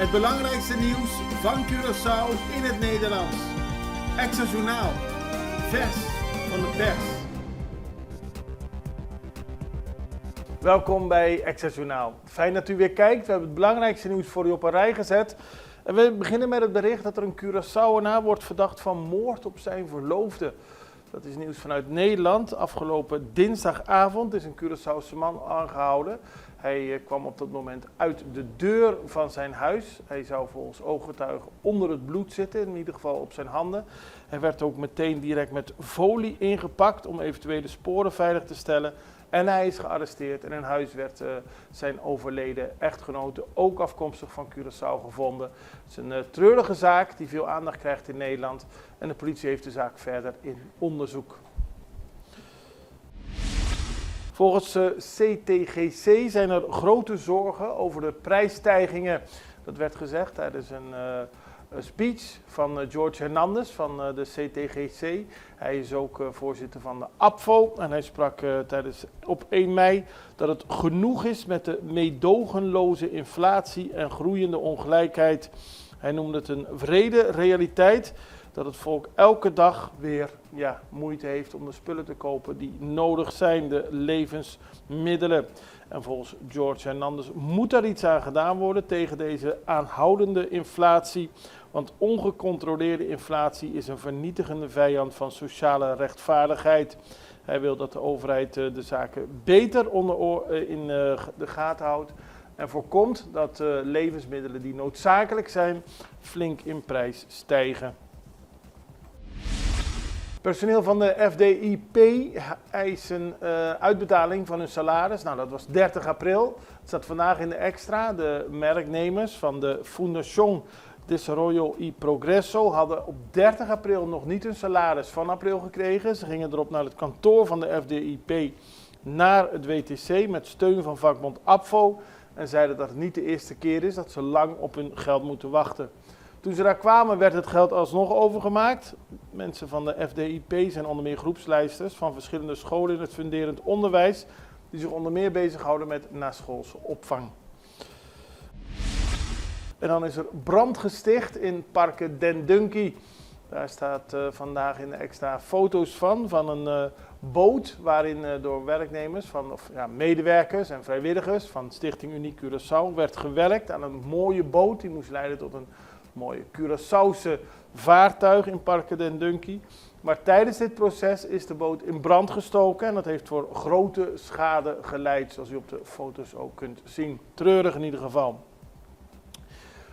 Het belangrijkste nieuws van Curaçao in het Nederlands. Extra Journaal. Vers van de pers. Welkom bij Extra Journaal. Fijn dat u weer kijkt. We hebben het belangrijkste nieuws voor u op een rij gezet. En we beginnen met het bericht dat er een Curaçaoenaar wordt verdacht van moord op zijn verloofde. Dat is nieuws vanuit Nederland. Afgelopen dinsdagavond is een Curaçaose man aangehouden. Hij kwam op dat moment uit de deur van zijn huis. Hij zou volgens ooggetuigen onder het bloed zitten, in ieder geval op zijn handen. Hij werd ook meteen direct met folie ingepakt om eventuele sporen veilig te stellen. En hij is gearresteerd en in huis werd zijn overleden echtgenote, ook afkomstig van Curaçao, gevonden. Het is een treurige zaak die veel aandacht krijgt in Nederland. En de politie heeft de zaak verder in onderzoek. Volgens CTGC zijn er grote zorgen over de prijsstijgingen. Dat werd gezegd tijdens een speech van George Hernandez van de CTGC. Hij is ook voorzitter van de APVO en hij sprak op 1 mei dat het genoeg is met de meedogenloze inflatie en groeiende ongelijkheid. Hij noemde het een wrede realiteit dat het volk elke dag weer moeite heeft om de spullen te kopen die nodig zijn, de levensmiddelen. En volgens George Hernandez moet er iets aan gedaan worden tegen deze aanhoudende inflatie. Want ongecontroleerde inflatie is een vernietigende vijand van sociale rechtvaardigheid. Hij wil dat de overheid de zaken beter in de gaten houdt. En voorkomt dat levensmiddelen die noodzakelijk zijn flink in prijs stijgen. Personeel van de FDIP eisen uitbetaling van hun salaris. Nou, dat was 30 april. Het staat vandaag in de extra. De werknemers van de Fundación Desarrollo y Progreso hadden op 30 april nog niet hun salaris van april gekregen. Ze gingen erop naar het kantoor van de FDIP naar het WTC met steun van vakbond APVO. En zeiden dat het niet de eerste keer is dat ze lang op hun geld moeten wachten. Toen ze daar kwamen werd het geld alsnog overgemaakt. Mensen van de FDIP zijn onder meer groepsleidsters van verschillende scholen in het funderend onderwijs, die zich onder meer bezighouden met naschoolse opvang. En dan is er brand gesticht in Parque Den Dunki. Daar staat vandaag in de extra foto's van een boot waarin door werknemers, medewerkers en vrijwilligers van Stichting Uniek Curaçao werd gewerkt aan een mooie boot. Die moest leiden tot een mooie Curaçaose vaartuig in Parque Den Dunki. Maar tijdens dit proces is de boot in brand gestoken en dat heeft voor grote schade geleid, zoals u op de foto's ook kunt zien. Treurig in ieder geval.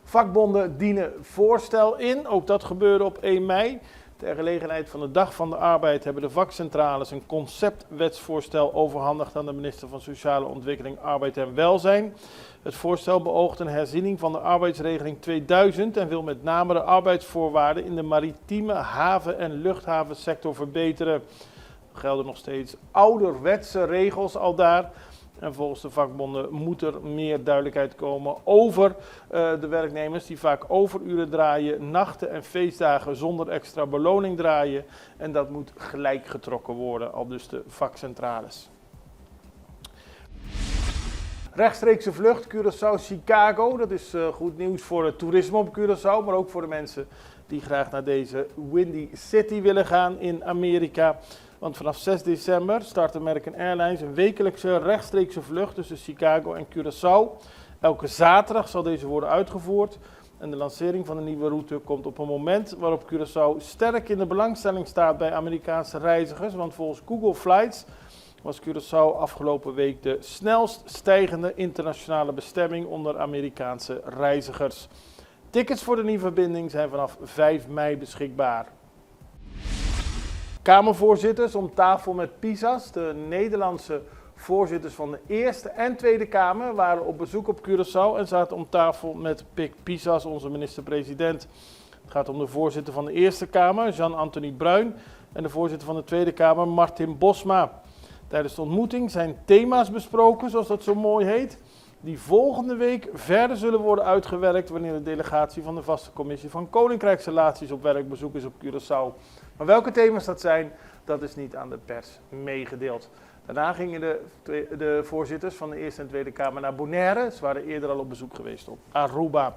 Vakbonden dienen voorstel in, ook dat gebeurde op 1 mei. Ter gelegenheid van de Dag van de Arbeid hebben de vakcentrales een conceptwetsvoorstel overhandigd aan de minister van Sociale Ontwikkeling, Arbeid en Welzijn. Het voorstel beoogt een herziening van de arbeidsregeling 2000 en wil met name de arbeidsvoorwaarden in de maritieme haven- en luchthavensector verbeteren. Er gelden nog steeds ouderwetse regels aldaar. En volgens de vakbonden moet er meer duidelijkheid komen over de werknemers die vaak overuren draaien, nachten en feestdagen zonder extra beloning draaien. En dat moet gelijk getrokken worden, aldus de vakcentrales. Rechtstreekse vlucht Curaçao-Chicago, dat is goed nieuws voor het toerisme op Curaçao, maar ook voor de mensen die graag naar deze Windy City willen gaan in Amerika. Want vanaf 6 december start American Airlines een wekelijkse rechtstreekse vlucht tussen Chicago en Curaçao. Elke zaterdag zal deze worden uitgevoerd. En de lancering van de nieuwe route komt op een moment waarop Curaçao sterk in de belangstelling staat bij Amerikaanse reizigers. Want volgens Google Flights was Curaçao afgelopen week de snelst stijgende internationale bestemming onder Amerikaanse reizigers. Tickets voor de nieuwe verbinding zijn vanaf 5 mei beschikbaar. Kamervoorzitters om tafel met PISA's. De Nederlandse voorzitters van de Eerste en Tweede Kamer waren op bezoek op Curaçao en zaten om tafel met Pik Pisas, onze minister-president. Het gaat om de voorzitter van de Eerste Kamer, Jean-Anthony Bruin, en de voorzitter van de Tweede Kamer, Martin Bosma. Tijdens de ontmoeting zijn thema's besproken, zoals dat zo mooi heet, die volgende week verder zullen worden uitgewerkt wanneer de delegatie van de vaste commissie van Koninkrijksrelaties op werkbezoek is op Curaçao. Maar welke thema's dat zijn, dat is niet aan de pers meegedeeld. Daarna gingen de voorzitters van de Eerste en Tweede Kamer naar Bonaire. Ze waren eerder al op bezoek geweest op Aruba.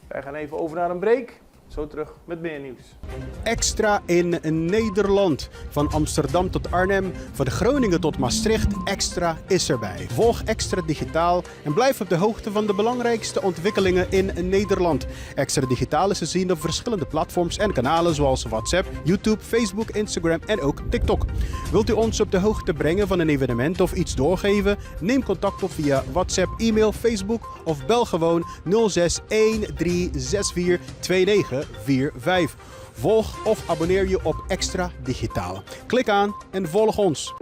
Wij gaan even over naar een break. Zo terug met meer nieuws. Extra in Nederland. Van Amsterdam tot Arnhem, van Groningen tot Maastricht. Extra is erbij. Volg Extra Digitaal en blijf op de hoogte van de belangrijkste ontwikkelingen in Nederland. Extra Digitaal is te zien op verschillende platforms en kanalen zoals WhatsApp, YouTube, Facebook, Instagram en ook TikTok. Wilt u ons op de hoogte brengen van een evenement of iets doorgeven? Neem contact op via WhatsApp, e-mail, Facebook of bel gewoon 06 1364 2945. Volg of abonneer je op Extra Digitaal. Klik aan en volg ons.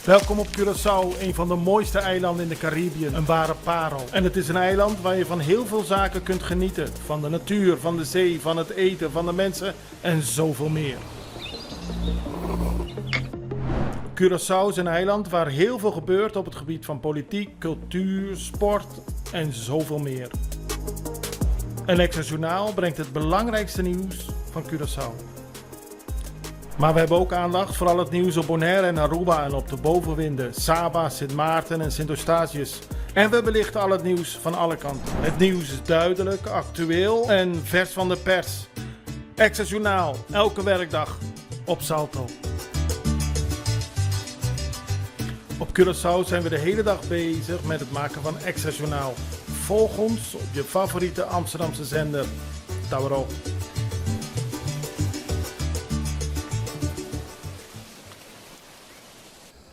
Welkom op Curaçao, een van de mooiste eilanden in de Caribiën. Een ware parel. En het is een eiland waar je van heel veel zaken kunt genieten. Van de natuur, van de zee, van het eten, van de mensen en zoveel meer. Curaçao is een eiland waar heel veel gebeurt op het gebied van politiek, cultuur, sport en zoveel meer. En Extra Journaal brengt het belangrijkste nieuws van Curaçao. Maar we hebben ook aandacht voor al het nieuws op Bonaire en Aruba en op de bovenwinden, Saba, Sint Maarten en Sint Eustatius. En we belichten al het nieuws van alle kanten. Het nieuws is duidelijk, actueel en vers van de pers. Extra Journaal, elke werkdag op Salto. Op Curaçao zijn we de hele dag bezig met het maken van Extra Journaal. Volg ons op je favoriete Amsterdamse zender, Tauro.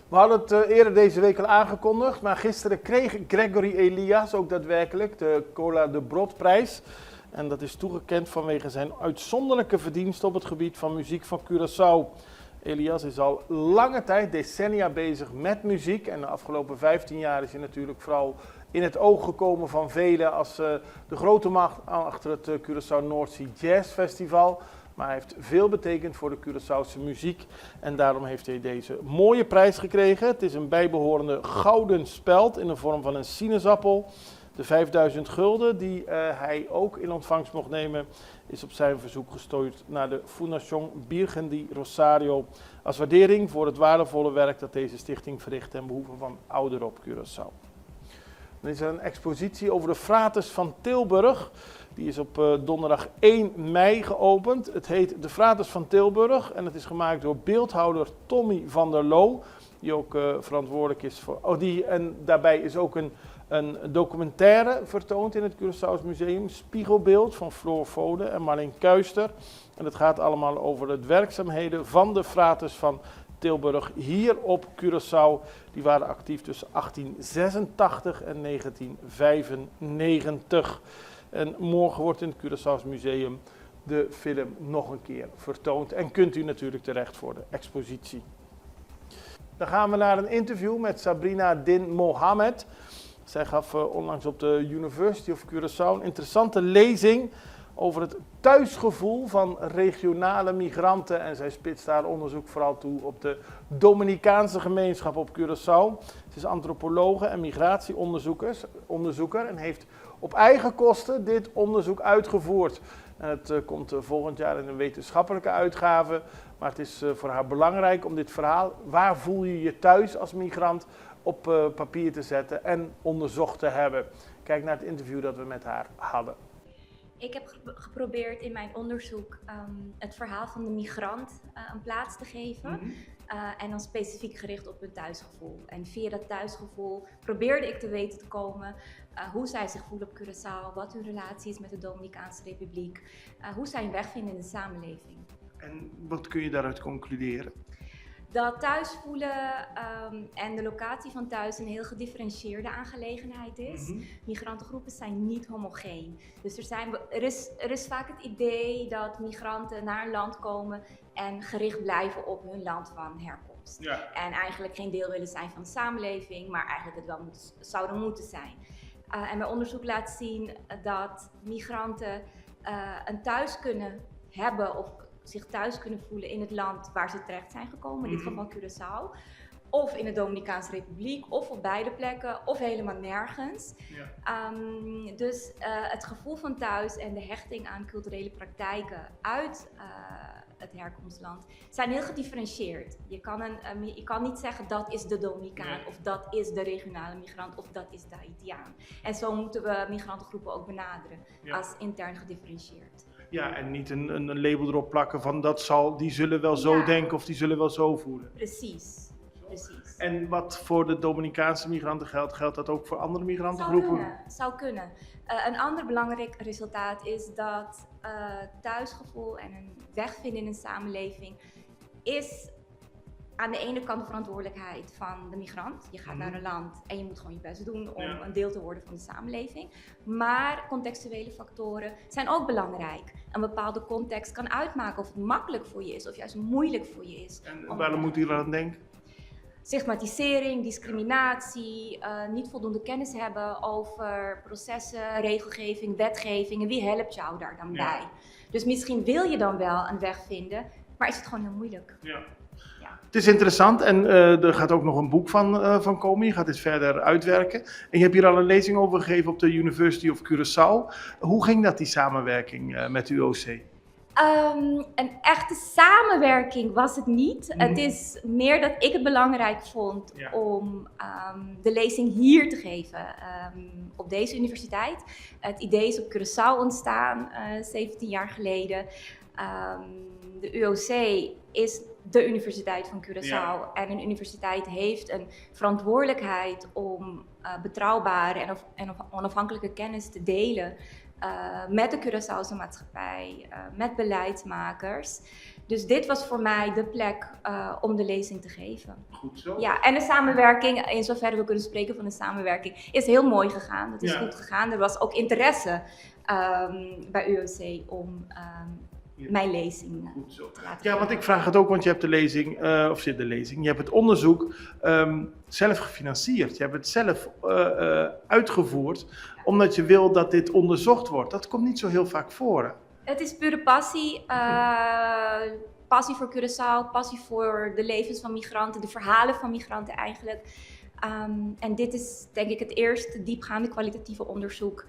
We hadden het eerder deze week al aangekondigd, maar gisteren kreeg Gregory Elias ook daadwerkelijk de Cola de Brod-prijs. En dat is toegekend vanwege zijn uitzonderlijke verdiensten op het gebied van muziek van Curaçao. Elias is al lange tijd, decennia bezig met muziek. En de afgelopen 15 jaar is hij natuurlijk vooral in het oog gekomen van velen als de grote macht achter het Curaçao North Sea Jazz Festival. Maar hij heeft veel betekend voor de Curaçaose muziek en daarom heeft hij deze mooie prijs gekregen. Het is een bijbehorende gouden speld in de vorm van een sinaasappel. De 5000 gulden die hij ook in ontvangst mocht nemen is op zijn verzoek gestuurd naar de Fundación Virgen de Rosario als waardering voor het waardevolle werk dat deze stichting verricht ten behoeve van ouderen op Curaçao. Dan is er een expositie over de Frates van Tilburg. Die is op donderdag 1 mei geopend. Het heet De Frates van Tilburg en het is gemaakt door beeldhouwer Tommy van der Loo, die ook verantwoordelijk is voor... en daarbij is ook een documentaire vertoond in het Curaçaos Museum, Spiegelbeeld van Floor Vode en Marleen Kuister. En het gaat allemaal over de werkzaamheden van de Frates van Tilburg hier op Curaçao. Die waren actief tussen 1886 en 1995. En morgen wordt in het Curaçaos Museum de film nog een keer vertoond. En kunt u natuurlijk terecht voor de expositie. Dan gaan we naar een interview met Sabrina Din Mohammed. Zij gaf onlangs op de University of Curaçao een interessante lezing over het thuisgevoel van regionale migranten. En zij spitst daar onderzoek vooral toe op de Dominicaanse gemeenschap op Curaçao. Ze is antropologe en migratieonderzoeker en heeft op eigen kosten dit onderzoek uitgevoerd. En het komt volgend jaar in een wetenschappelijke uitgave. Maar het is voor haar belangrijk om dit verhaal, waar voel je je thuis als migrant, op papier te zetten en onderzocht te hebben. Kijk naar het interview dat we met haar hadden. Ik heb geprobeerd in mijn onderzoek het verhaal van de migrant een plaats te geven. Mm-hmm. En dan specifiek gericht op hun thuisgevoel. En via dat thuisgevoel probeerde ik te weten te komen hoe zij zich voelen op Curaçao, wat hun relatie is met de Dominicaanse Republiek, hoe zij hun weg vinden in de samenleving. En wat kun je daaruit concluderen? Dat thuis voelen en de locatie van thuis een heel gedifferentieerde aangelegenheid is. Mm-hmm. Migrantengroepen zijn niet homogeen. Dus er is vaak het idee dat migranten naar een land komen en gericht blijven op hun land van herkomst. Ja. En eigenlijk geen deel willen zijn van de samenleving, maar eigenlijk het wel zouden moeten zijn. En mijn onderzoek laat zien dat migranten een thuis kunnen hebben of zich thuis kunnen voelen in het land waar ze terecht zijn gekomen, in dit geval Curaçao, of in de Dominicaanse Republiek, of op beide plekken, of helemaal nergens. Ja. Dus het gevoel van thuis en de hechting aan culturele praktijken uit het herkomstland, zijn heel gedifferentieerd. Je kan niet zeggen dat is de Dominicaan of dat is de regionale migrant of dat is de Haitiaan. En zo moeten we migrantengroepen ook benaderen als intern gedifferentieerd. Ja, en niet een label erop plakken van die zullen wel zo denken of die zullen wel zo voelen. Precies. En wat voor de Dominicaanse migranten geldt dat ook voor andere migrantengroepen? Zou kunnen. Een ander belangrijk resultaat is dat thuisgevoel en een weg vinden in een samenleving is aan de ene kant de verantwoordelijkheid van de migrant. Je gaat naar een land en je moet gewoon je best doen om een deel te worden van de samenleving. Maar contextuele factoren zijn ook belangrijk. Een bepaalde context kan uitmaken of het makkelijk voor je is of juist moeilijk voor je is. En waarom moet je aan denken? Stigmatisering, discriminatie, niet voldoende kennis hebben over processen, regelgeving, wetgeving en wie helpt jou daar dan bij. Dus misschien wil je dan wel een weg vinden, maar is het gewoon heel moeilijk. Ja. Het is interessant en er gaat ook nog een boek van komen. Je gaat dit verder uitwerken. En je hebt hier al een lezing over gegeven op de University of Curaçao. Hoe ging dat, die samenwerking met de UOC? Een echte samenwerking was het niet. Het is meer dat ik het belangrijk vond om de lezing hier te geven op deze universiteit. Het idee is op Curaçao ontstaan 17 jaar geleden. De UOC is de Universiteit van Curaçao en een universiteit heeft een verantwoordelijkheid om betrouwbare en onafhankelijke kennis te delen met de Curaçaose maatschappij, met beleidsmakers. Dus dit was voor mij de plek om de lezing te geven. Goed zo. Ja, en de samenwerking, in zoverre we kunnen spreken van de samenwerking, is heel mooi gegaan. Het is goed gegaan. Er was ook interesse bij UOC om mijn lezing te laten Ja, want ik vraag het ook, want je hebt je hebt het onderzoek zelf gefinancierd. Je hebt het zelf uitgevoerd, omdat je wil dat dit onderzocht wordt. Dat komt niet zo heel vaak voor. Hè? Het is pure passie. Passie voor Curaçao, passie voor de levens van migranten, de verhalen van migranten eigenlijk. En dit is denk ik het eerste diepgaande kwalitatieve onderzoek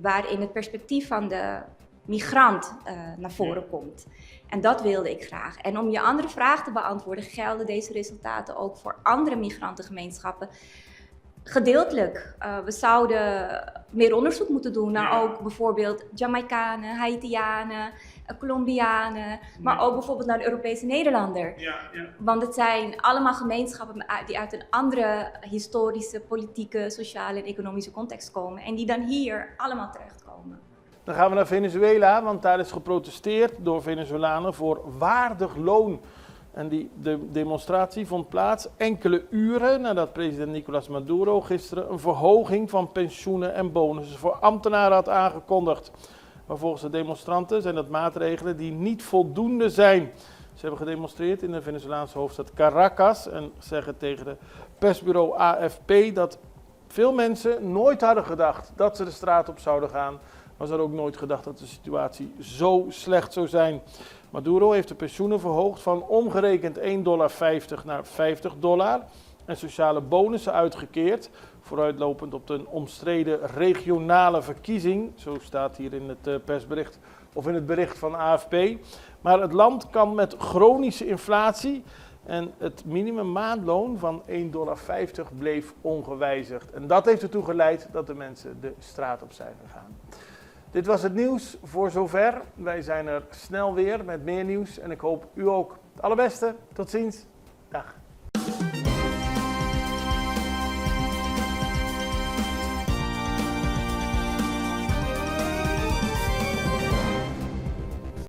waarin het perspectief van de migrant naar voren komt. En dat wilde ik graag. En om je andere vraag te beantwoorden, gelden deze resultaten ook voor andere migrantengemeenschappen. Gedeeltelijk. We zouden meer onderzoek moeten doen naar ook bijvoorbeeld Jamaicanen, Haitianen, Colombianen, maar ook bijvoorbeeld naar de Europese Nederlander. Want het zijn allemaal gemeenschappen die uit een andere historische, politieke, sociale en economische context komen en die dan hier allemaal terechtkomen. Dan gaan we naar Venezuela, want daar is geprotesteerd door Venezolanen voor waardig loon. En de demonstratie vond plaats enkele uren nadat president Nicolás Maduro gisteren een verhoging van pensioenen en bonussen voor ambtenaren had aangekondigd. Maar volgens de demonstranten zijn dat maatregelen die niet voldoende zijn. Ze hebben gedemonstreerd in de Venezolaanse hoofdstad Caracas en zeggen tegen het persbureau AFP dat veel mensen nooit hadden gedacht dat ze de straat op zouden gaan. Maar ze hadden ook nooit gedacht dat de situatie zo slecht zou zijn. Maduro heeft de pensioenen verhoogd van omgerekend $1,50 naar $50 en sociale bonussen uitgekeerd, vooruitlopend op een omstreden regionale verkiezing, zo staat hier in het persbericht of in het bericht van AFP. Maar het land kampt met chronische inflatie en het minimummaandloon van $1,50 bleef ongewijzigd. En dat heeft ertoe geleid dat de mensen de straat op zijn gegaan. Dit was het nieuws voor zover. Wij zijn er snel weer met meer nieuws en ik hoop u ook. Het allerbeste. Tot ziens. Dag.